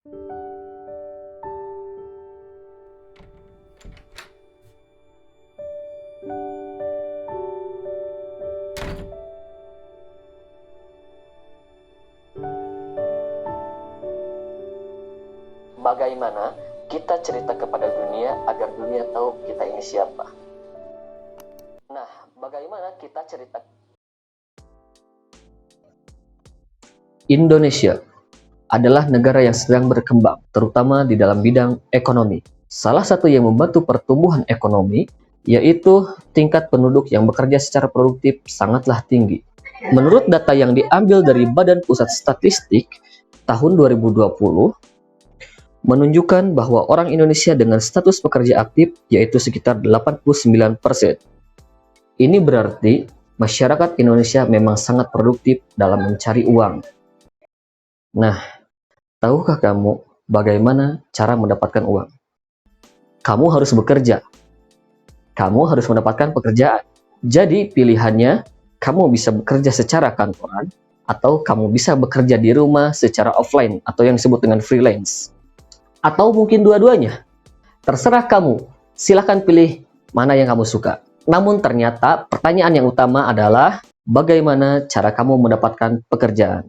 Bagaimana kita cerita kepada dunia agar dunia tahu kita ini siapa? Nah, bagaimana kita cerita? Indonesia adalah negara yang sedang berkembang, terutama di dalam bidang ekonomi. Salah satu yang membantu pertumbuhan ekonomi yaitu tingkat penduduk yang bekerja secara produktif sangatlah tinggi. Menurut data yang diambil dari Badan Pusat Statistik tahun 2020, menunjukkan bahwa orang Indonesia dengan status pekerja aktif yaitu sekitar 89%. Ini berarti masyarakat Indonesia memang sangat produktif dalam mencari uang. Nah, tahukah kamu bagaimana cara mendapatkan uang? Kamu harus bekerja. Kamu harus mendapatkan pekerjaan. Jadi pilihannya, kamu bisa bekerja secara kantoran atau kamu bisa bekerja di rumah secara offline atau yang disebut dengan freelance. Atau mungkin dua-duanya. Terserah kamu, silahkan pilih mana yang kamu suka. Namun ternyata pertanyaan yang utama adalah bagaimana cara kamu mendapatkan pekerjaan.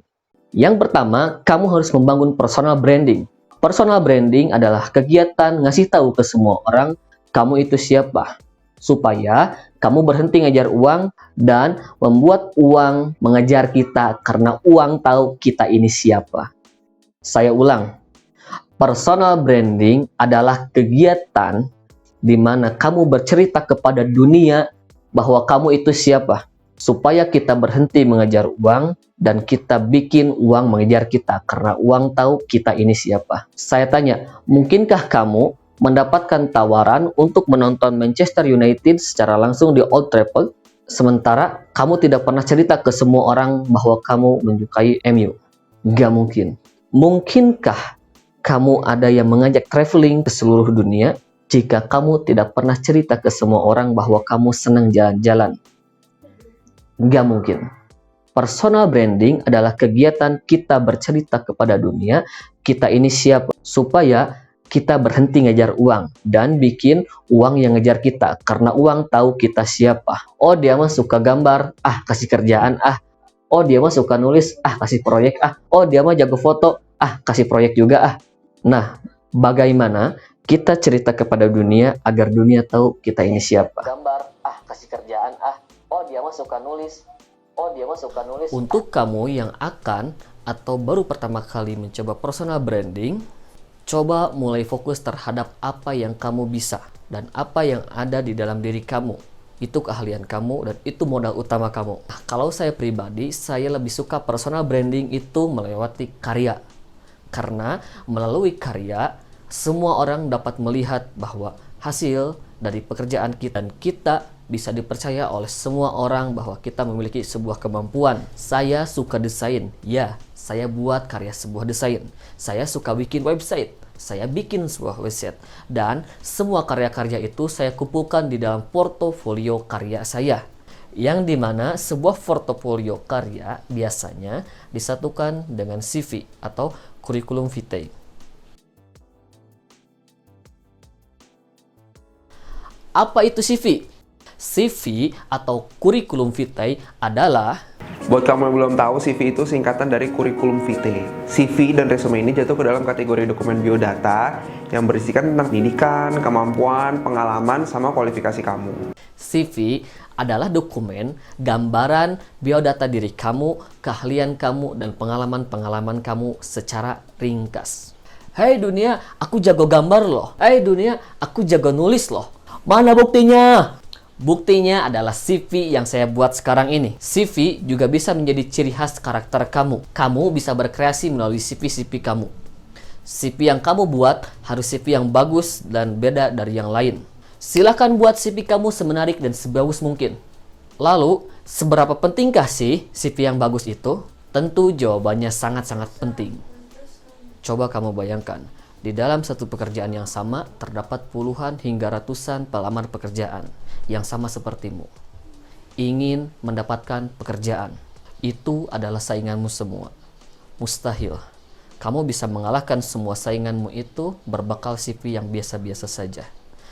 Yang pertama, kamu harus membangun personal branding. Personal branding adalah kegiatan ngasih tahu ke semua orang kamu itu siapa. Supaya kamu berhenti ngejar uang dan membuat uang mengejar kita karena uang tahu kita ini siapa. Saya ulang. Personal branding adalah kegiatan di mana kamu bercerita kepada dunia bahwa kamu itu siapa, supaya kita berhenti mengejar uang dan kita bikin uang mengejar kita karena uang tahu kita ini siapa. Saya tanya, mungkinkah kamu mendapatkan tawaran untuk menonton Manchester United secara langsung di Old Trafford, sementara kamu tidak pernah cerita ke semua orang bahwa kamu menyukai MU? Gak mungkin. Mungkinkah kamu ada yang mengajak traveling ke seluruh dunia jika kamu tidak pernah cerita ke semua orang bahwa kamu senang jalan-jalan? Nggak mungkin. Personal branding adalah kegiatan kita bercerita kepada dunia, kita ini siapa, supaya kita berhenti ngejar uang dan bikin uang yang ngejar kita, karena uang tahu kita siapa. Oh, dia mah suka gambar, kasih kerjaan, oh, dia mah suka nulis, kasih proyek, oh, dia mah jago foto, kasih proyek juga, Nah, bagaimana kita cerita kepada dunia agar dunia tahu kita ini siapa? Gambar, kasih kerjaan, oh dia mah suka nulis, oh dia mah suka nulis. Untuk kamu yang akan atau baru pertama kali mencoba personal branding, coba mulai fokus terhadap apa yang kamu bisa dan apa yang ada di dalam diri kamu. Itu keahlian kamu dan itu modal utama kamu. Nah, kalau saya pribadi, saya lebih suka personal branding itu melewati karya. Karena melalui karya, semua orang dapat melihat bahwa hasil dari pekerjaan kita dan kita bisa dipercaya oleh semua orang bahwa kita memiliki sebuah kemampuan. Saya suka desain, ya, saya buat karya sebuah desain. Saya suka bikin website, saya bikin sebuah website. Dan semua karya-karya itu saya kumpulkan di dalam portofolio karya saya. Yang dimana sebuah portofolio karya biasanya disatukan dengan CV atau kurikulum vitae. Apa itu CV? CV atau kurikulum vitae adalah... Buat kamu yang belum tahu, CV itu singkatan dari kurikulum vitae. CV dan resume ini jatuh ke dalam kategori dokumen biodata yang berisikan tentang pendidikan, kemampuan, pengalaman, sama kualifikasi kamu. CV adalah dokumen, gambaran, biodata diri kamu, keahlian kamu, dan pengalaman-pengalaman kamu secara ringkas. Hei dunia, aku jago gambar loh. Hei dunia, aku jago nulis loh. Mana buktinya? Buktinya adalah CV yang saya buat sekarang ini. CV juga bisa menjadi ciri khas karakter kamu. Kamu bisa berkreasi melalui CV-CV kamu. CV yang kamu buat harus CV yang bagus dan beda dari yang lain. Silahkan buat CV kamu semenarik dan sebagus mungkin. Lalu, seberapa pentingkah sih CV yang bagus itu? Tentu jawabannya sangat-sangat penting. Coba kamu bayangkan, di dalam satu pekerjaan yang sama terdapat puluhan hingga ratusan pelamar pekerjaan yang sama sepertimu. Ingin mendapatkan pekerjaan, itu adalah sainganmu semua. Mustahil. kamu bisa mengalahkan semua sainganmu itu berbekal CV yang biasa-biasa saja.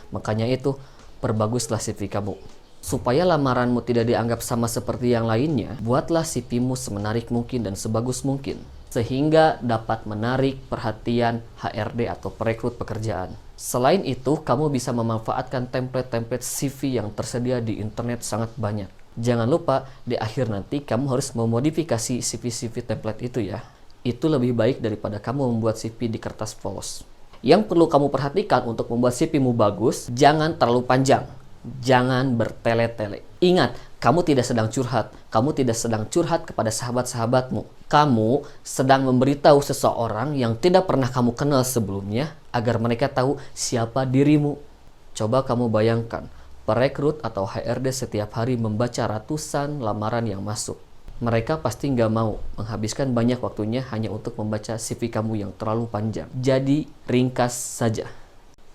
Makanya itu, perbaguslah CV kamu. Supaya lamaranmu tidak dianggap sama seperti yang lainnya, buatlah CV-mu semenarik mungkin dan sebagus mungkin, sehingga dapat menarik perhatian HRD atau perekrut pekerjaan. Selain itu, kamu bisa memanfaatkan template-template CV yang tersedia di internet sangat banyak. Jangan lupa, di akhir nanti kamu harus memodifikasi CV-CV template itu ya. Itu lebih baik daripada kamu membuat CV di kertas polos. Yang perlu kamu perhatikan untuk membuat CV-mu bagus, jangan terlalu panjang. Jangan bertele-tele. Ingat, kamu tidak sedang curhat. Kamu tidak sedang curhat kepada sahabat-sahabatmu. Kamu sedang memberitahu seseorang yang tidak pernah kamu kenal sebelumnya agar mereka tahu siapa dirimu. Coba kamu bayangkan, perekrut atau HRD setiap hari membaca ratusan lamaran yang masuk. Mereka pasti nggak mau menghabiskan banyak waktunya hanya untuk membaca CV kamu yang terlalu panjang. Jadi, ringkas saja.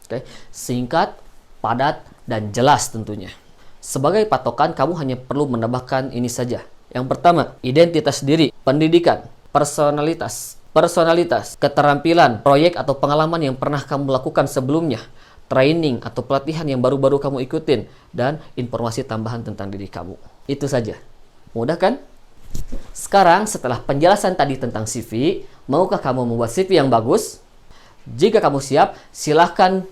Oke, singkat, padat, dan jelas tentunya. Sebagai patokan, kamu hanya perlu menambahkan ini saja. Yang pertama, identitas diri, pendidikan, personalitas, keterampilan, proyek atau pengalaman yang pernah kamu lakukan sebelumnya, training atau pelatihan yang baru-baru kamu ikutin, dan informasi tambahan tentang diri kamu. Itu saja. Mudah kan? Sekarang, setelah penjelasan tadi tentang CV, maukah kamu membuat CV yang bagus? Jika kamu siap, silahkan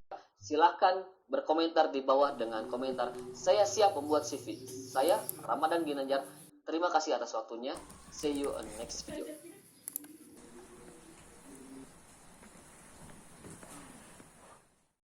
berkomentar di bawah dengan komentar "Saya siap membuat CV". Saya Ramadan Ginanjar. Terima kasih atas waktunya. See you on next video.